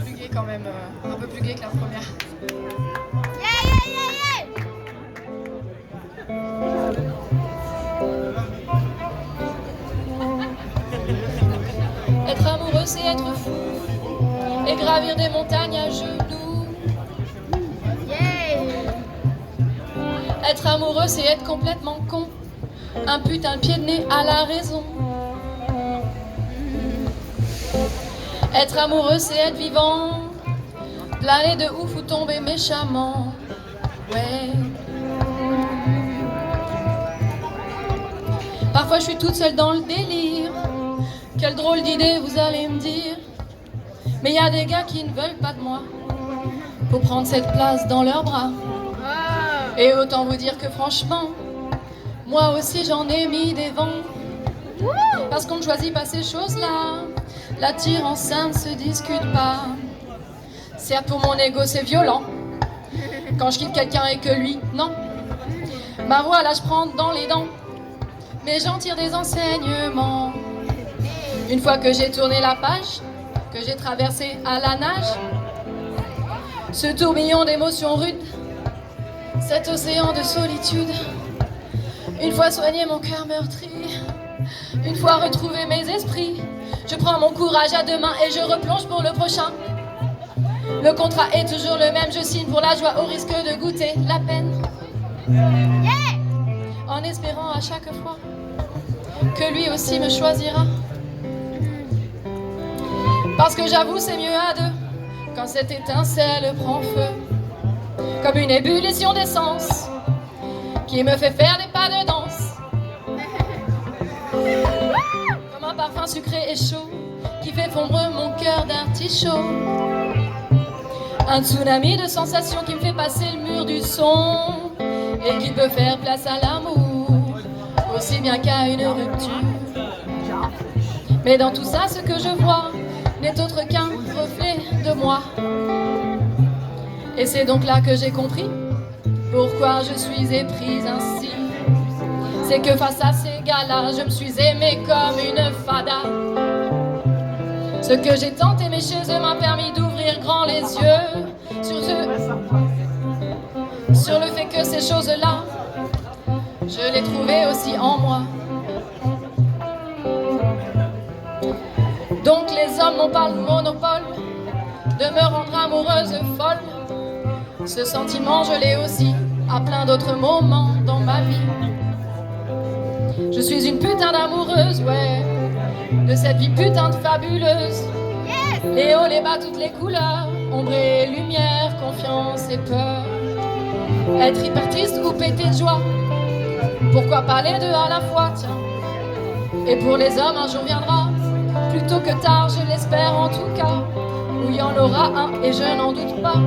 plus gai quand même, un peu plus gai que la première. Yeah, yeah, yeah, yeah. Être amoureux, c'est être fou et gravir des montagnes à genoux. yeah. Être amoureux, c'est être complètement con, un putain de pied de nez à la raison. Être amoureux, c'est être vivant, planer de ouf ou tomber méchamment. Ouais. Parfois je suis toute seule dans le délire. Quelle drôle d'idée vous allez me dire. Mais y a des gars qui ne veulent pas de moi pour prendre cette place dans leurs bras. Et autant vous dire que franchement, moi aussi j'en ai mis des vents. Parce qu'on ne choisit pas ces choses-là. L'attirance, ça ne se discute pas. Certes pour mon ego c'est violent quand je quitte quelqu'un et que lui, non. Ma voix là je prends dans les dents, mais j'en tire des enseignements. Une fois que j'ai tourné la page, que j'ai traversé à la nage ce tourbillon d'émotions rudes, cet océan de solitude. Une fois soigné mon cœur meurtri, une fois retrouvé mes esprits, je prends mon courage à deux mains et je replonge pour le prochain. Le contrat est toujours le même, je signe pour la joie au risque de goûter la peine. Yeah. En espérant à chaque fois que lui aussi me choisira. Parce que j'avoue c'est mieux à deux quand cette étincelle prend feu. Comme une ébullition d'essence qui me fait faire des pas de danse. Comme un parfum sucré et chaud qui fait fondre mon cœur d'artichaut. Un tsunami de sensations qui me fait passer le mur du son et qui peut faire place à l'amour aussi bien qu'à une rupture. Mais dans tout ça, ce que je vois n'est autre qu'un reflet de moi. Et c'est donc là que j'ai compris pourquoi je suis éprise ainsi. C'est que face à ces gars-là, je me suis aimée comme une fada. Ce que j'ai tant aimé chez eux m'a permis d'ouvrir grand les yeux sur le fait que ces choses-là, je les trouvais aussi en moi. Donc les hommes n'ont pas le monopole de me rendre amoureuse folle. Ce sentiment, je l'ai aussi à plein d'autres moments dans ma vie. Je suis une putain d'amoureuse, ouais, de cette vie putain de fabuleuse. Les hauts, les bas, toutes les couleurs, ombre et lumière, confiance et peur. Être hyper triste ou péter de joie, pourquoi pas les deux à la fois, tiens. Et pour les hommes, un jour viendra, plus tôt que tard, je l'espère en tout cas, où il y en aura un, et je n'en doute pas,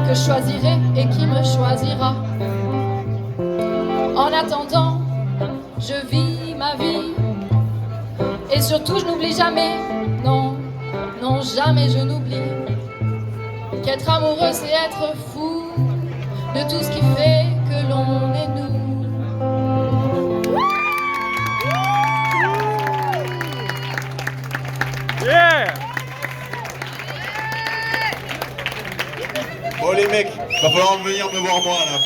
que je choisirai et qui me choisira. En attendant, je vis ma vie, et surtout je n'oublie jamais, non, non jamais je n'oublie, qu'être amoureux c'est être fou de tout ce qui fait que l'on est nous. Yeah! Bon les mecs, va falloir venir me voir moi là.